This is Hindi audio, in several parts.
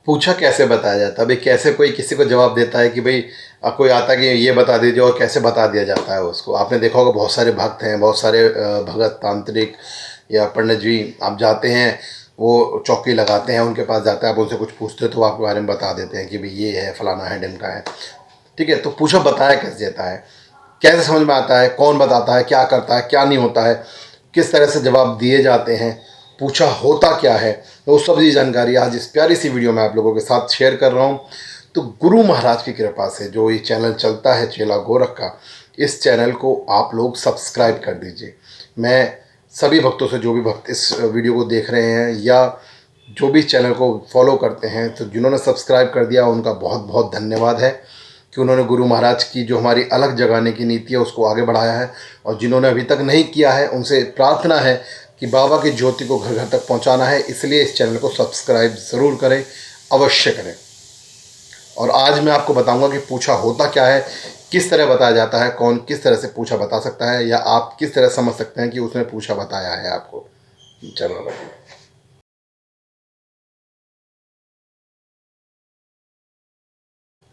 पूछा कैसे बताया जाता है भाई? कैसे कोई किसी को जवाब देता है कि भाई कोई आता है कि ये बता दीजिए, और कैसे बता दिया जाता है उसको? आपने देखा होगा बहुत सारे भक्त हैं, बहुत सारे भगत तांत्रिक या पंडित जी, आप जाते हैं, वो चौकी लगाते हैं, उनके पास जाते हैं, आप उनसे कुछ पूछते हो तो वो आपके बारे में बता देते हैं कि भाई ये है, फलाना है, ढिमका है। ठीक है, तो पूछा बताया कैसे जाता है, कैसे समझ में आता है, कौन बताता है, क्या करता है, क्या नहीं होता है, किस तरह से जवाब दिए जाते हैं, पूछा होता क्या है, तो उस सब की जानकारी आज इस प्यारी सी वीडियो में आप लोगों के साथ शेयर कर रहा हूँ। तो गुरु महाराज की कृपा से जो ये चैनल चलता है चेला गोरख का, इस चैनल को आप लोग सब्सक्राइब कर दीजिए। मैं सभी भक्तों से, जो भी भक्त इस वीडियो को देख रहे हैं या जो भी चैनल को फॉलो करते हैं, तो जिन्होंने सब्सक्राइब कर दिया उनका बहुत बहुत धन्यवाद है कि उन्होंने गुरु महाराज की जो हमारी अलग जगाने की नीति है उसको आगे बढ़ाया है। और जिन्होंने अभी तक नहीं किया है उनसे प्रार्थना है कि बाबा की ज्योति को घर घर तक पहुंचाना है, इसलिए इस चैनल को सब्सक्राइब ज़रूर करें, अवश्य करें। और आज मैं आपको बताऊंगा कि पूछा होता क्या है, किस तरह बताया जाता है, कौन किस तरह से पूछा बता सकता है, या आप किस तरह समझ सकते हैं कि उसने पूछा बताया है आपको। चलो भाई।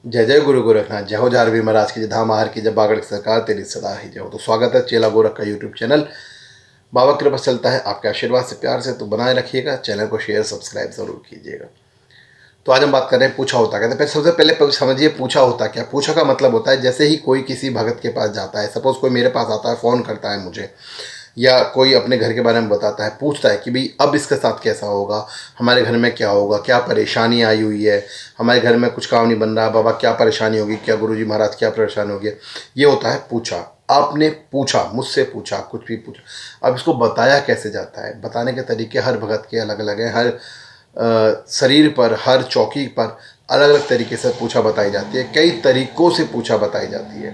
जय जय गुरु गोरखनाथ, जय हो जारवी महाराज की, जय धाम आहार की, जय बागड़ की सरकार तेरी सदा ही जय हो। तो स्वागत है चेला गोरख का यूट्यूब चैनल। बाबा कृपा चलता है आपके आशीर्वाद से, प्यार से, तो बनाए रखिएगा, चैनल को शेयर सब्सक्राइब जरूर कीजिएगा। तो आज हम बात कर रहे हैं पूछा होता क्या। तो सबसे पहले समझिए पूछा होता क्या। पूछा का मतलब होता है जैसे ही कोई किसी भगत के पास जाता है, सपोज कोई मेरे पास आता है, फ़ोन करता है मुझे, या कोई अपने घर के बारे में बताता है, पूछता है कि भाई अब इसके साथ कैसा होगा, हमारे घर में क्या होगा, क्या परेशानी आई हुई है, हमारे घर में कुछ काम नहीं बन रहा, बाबा क्या परेशानी होगी, क्या गुरुजी महाराज क्या परेशानी होगी, ये होता है पूछा। आपने पूछा, मुझसे पूछा, कुछ भी पूछा। अब इसको बताया कैसे जाता है, बताने के तरीके हर भगत के अलग अलग हैं। हर शरीर पर, हर चौकी पर अलग अलग तरीके से पूछा बताई जाती है। कई तरीक़ों से पूछा बताई जाती है,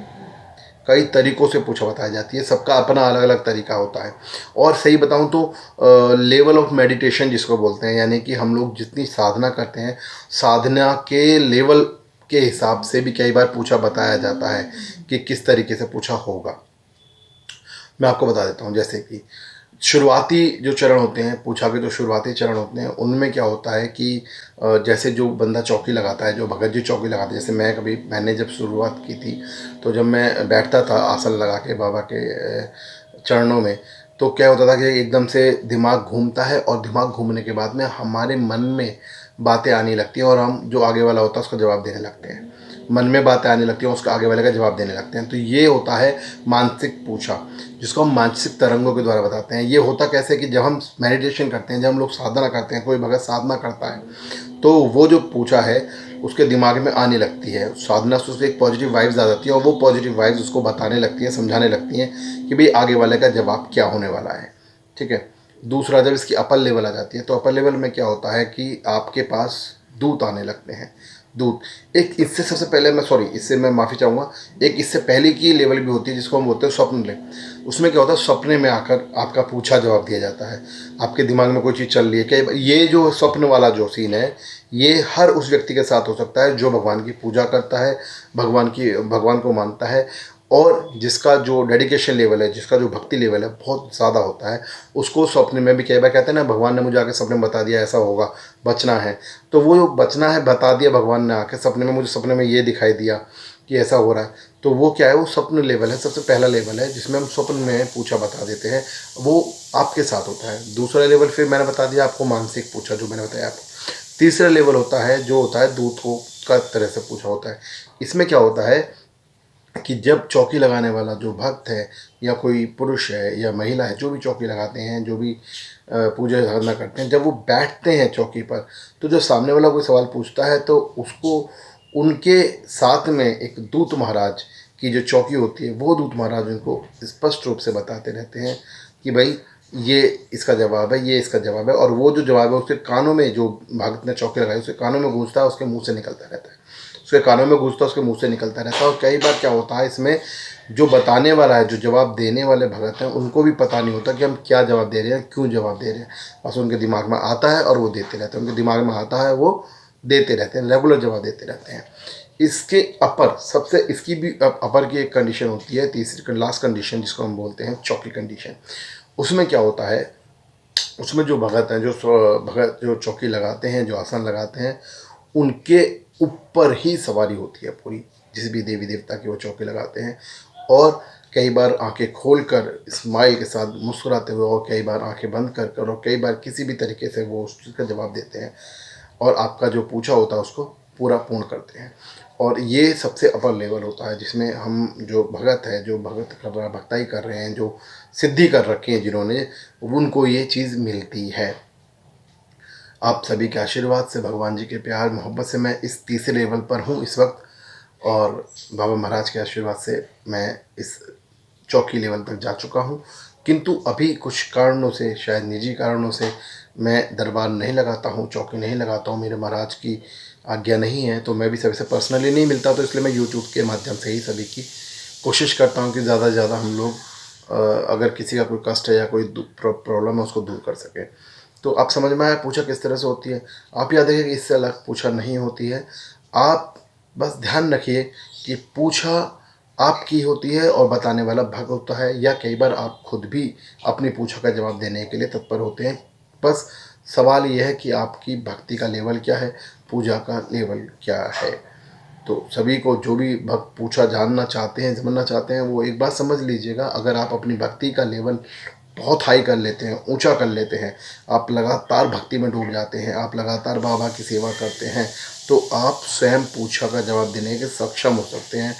कई तरीक़ों से पूछा बताई जाती है, सबका अपना अलग अलग तरीका होता है। और सही बताऊं तो लेवल ऑफ मेडिटेशन जिसको बोलते हैं, यानी कि हम लोग जितनी साधना करते हैं, साधना के लेवल के हिसाब से भी कई बार पूछा बताया जाता है कि किस तरीके से पूछा होगा। मैं आपको बता देता हूँ, जैसे कि शुरुआती जो चरण होते हैं, पूछा के जो शुरुआती चरण होते हैं, उनमें क्या होता है कि जैसे जो बंदा चौकी लगाता है, जो भगत जी चौकी लगाते हैं, जैसे मैंने जब शुरुआत की थी, तो जब मैं बैठता था आसन लगा के बाबा के चरणों में, तो क्या होता था कि एकदम से दिमाग घूमता है, और दिमाग घूमने के बाद में हमारे मन में बातें आने लगती हैं, और हम जो आगे वाला होता है उसको जवाब देने लगते हैं। मन में बातें आने लगती हैं, उसका आगे वाले का जवाब देने लगते हैं। तो ये होता है मानसिक पूछा, जिसको हम मानसिक तरंगों के द्वारा बताते हैं। ये होता कैसे कि जब हम मेडिटेशन करते हैं, जब हम लोग साधना करते हैं, कोई भगत साधना करता है, तो वो जो पूछा है उसके दिमाग में आने लगती है, साधना से उसको एक पॉजिटिव वाइब्स आ जाती है, और वो पॉजिटिव वाइब्स उसको बताने लगती हैं, समझाने लगती हैं कि भाई आगे वाले का जवाब क्या होने वाला है। ठीक है। दूसरा, जब इसकी अपर लेवल आ जाती है, तो अपर लेवल में क्या होता है कि आपके पास दूत आने लगते हैं। दूत एक, इससे सबसे पहले इससे मैं माफ़ी चाहूँगा, एक इससे पहले की लेवल भी होती है जिसको हम बोलते हैं स्वप्न लेवल। उसमें क्या होता है, सपने में आकर आपका पूछा जवाब दिया जाता है। आपके दिमाग में कोई चीज़ चल रही है, क्या ये जो स्वप्न वाला जो सीन है, ये हर उस व्यक्ति के साथ हो सकता है जो भगवान की पूजा करता है, भगवान को मानता है, और जिसका जो डेडिकेशन लेवल है, जिसका जो भक्ति लेवल है बहुत ज़्यादा होता है, उसको सपने में भी कई बार कहते हैं ना, भगवान ने मुझे आके सपने में बता दिया ऐसा होगा, बचना है। तो वो जो बचना है बता दिया भगवान ने आके सपने में, मुझे सपने में ये दिखाई दिया कि ऐसा हो रहा है, तो वो क्या है, वो स्वप्न लेवल है, सबसे पहला लेवल है जिसमें हम स्वप्न में पूछा बता देते हैं, वो आपके साथ होता है। दूसरा लेवल फिर मैंने बता दिया आपको, मानसिक पूछा जो मैंने बताया आपको। तीसरा लेवल होता है जो होता है दूत को का तरह से पूछा होता है। इसमें क्या होता है कि जब चौकी लगाने वाला जो भक्त है, या कोई पुरुष है या महिला है, जो भी चौकी लगाते हैं, जो भी पूजा साधना करते हैं, जब वो बैठते हैं चौकी पर, तो जब सामने वाला कोई सवाल पूछता है, तो उसको उनके साथ में एक दूत महाराज की जो चौकी होती है, वो दूत महाराज उनको स्पष्ट रूप से बताते रहते हैं कि भाई ये इसका जवाब है, ये इसका जवाब है। और वो जो जवाब है उसके कानों में, जो भक्त ने चौकी लगाई उसके कानों में गूंजता है, उसके मुंह से निकलता रहता है, उसके कानों में घुसता है, उसके मुंह से निकलता रहता है। और कई बार क्या होता है इसमें, जो बताने वाला है, जो जवाब देने वाले भगत हैं, उनको भी पता नहीं होता कि हम क्या जवाब दे रहे हैं, क्यों जवाब दे रहे हैं। बस उनके दिमाग में आता है और वो देते रहते हैं, उनके दिमाग में आता है वो देते रहते हैं, रेगुलर जवाब देते रहते हैं। इसके अपर सबसे, इसकी भी अपर की एक कंडीशन होती है, तीसरी लास्ट कंडीशन जिसको हम बोलते हैं चौकी कंडीशन। उसमें क्या होता है, उसमें जो भगत हैं, भगत जो चौकी लगाते हैं, जो आसन लगाते हैं, उनके ऊपर ही सवारी होती है पूरी, जिस भी देवी देवता की वो चौकी लगाते हैं। और कई बार आंखें खोलकर स्माइल के साथ मुस्कुराते हुए, और कई बार आंखें बंद कर कर, और कई बार किसी भी तरीके से वो उस चीज़ का जवाब देते हैं और आपका जो पूछा होता है उसको पूरा पूर्ण करते हैं। और ये सबसे अपर लेवल होता है जिसमें हम जो भगत है, जो भगत कर रहा भक्ताई कर रहे हैं, जो सिद्धि कर रखी है जिन्होंने, उनको ये चीज़ मिलती है। आप सभी के आशीर्वाद से, भगवान जी के प्यार मोहब्बत से मैं इस तीसरे लेवल पर हूँ इस वक्त, और बाबा महाराज के आशीर्वाद से मैं इस चौकी लेवल तक जा चुका हूँ। किंतु अभी कुछ कारणों से, शायद निजी कारणों से, मैं दरबार नहीं लगाता हूँ, चौकी नहीं लगाता हूँ, मेरे महाराज की आज्ञा नहीं है। तो मैं भी सभी से पर्सनली नहीं मिलता, तो इसलिए मैं यूट्यूब के माध्यम से ही सभी की कोशिश करता हूँ कि ज़्यादा से ज़्यादा हम लोग अगर किसी का कोई कष्ट है या कोई प्रॉब्लम है उसको दूर कर सकें। तो आप समझ में आया पूछा किस तरह से होती है। आप याद रखिए कि इससे अलग पूछा नहीं होती है। आप बस ध्यान रखिए कि पूछा आपकी होती है और बताने वाला भक्त होता है, या कई बार आप खुद भी अपनी पूछा का जवाब देने के लिए तत्पर होते हैं। बस सवाल यह है कि आपकी भक्ति का लेवल क्या है, पूजा का लेवल क्या है। तो सभी को जो भी भक्त पूछा जानना चाहते हैं, समझना चाहते हैं, वो एक बात समझ लीजिएगा, अगर आप अपनी भक्ति का लेवल बहुत हाई कर लेते हैं, ऊंचा कर लेते हैं, आप लगातार भक्ति में डूब जाते हैं, आप लगातार बाबा की सेवा करते हैं, तो आप स्वयं पूछा का जवाब देने के सक्षम हो सकते हैं।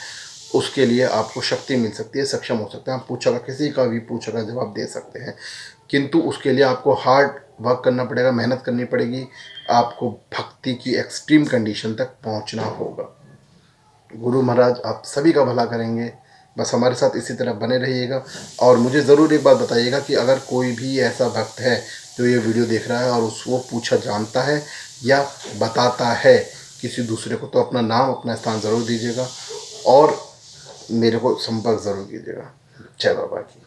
उसके लिए आपको शक्ति मिल सकती है, सक्षम हो सकते हैं, आप पूछा का किसी का भी पूछा का जवाब दे सकते हैं। किंतु उसके लिए आपको हार्ड वर्क करना पड़ेगा, मेहनत करनी पड़ेगी, आपको भक्ति की एक्सट्रीम कंडीशन तक पहुंचना होगा। गुरु महाराज आप सभी का भला करेंगे, बस हमारे साथ इसी तरह बने रहिएगा। और मुझे ज़रूर एक बात बताइएगा कि अगर कोई भी ऐसा भक्त है जो ये वीडियो देख रहा है और वो पूछा जानता है या बताता है किसी दूसरे को, तो अपना नाम, अपना स्थान ज़रूर दीजिएगा और मेरे को संपर्क ज़रूर कीजिएगा। जय बाबा की।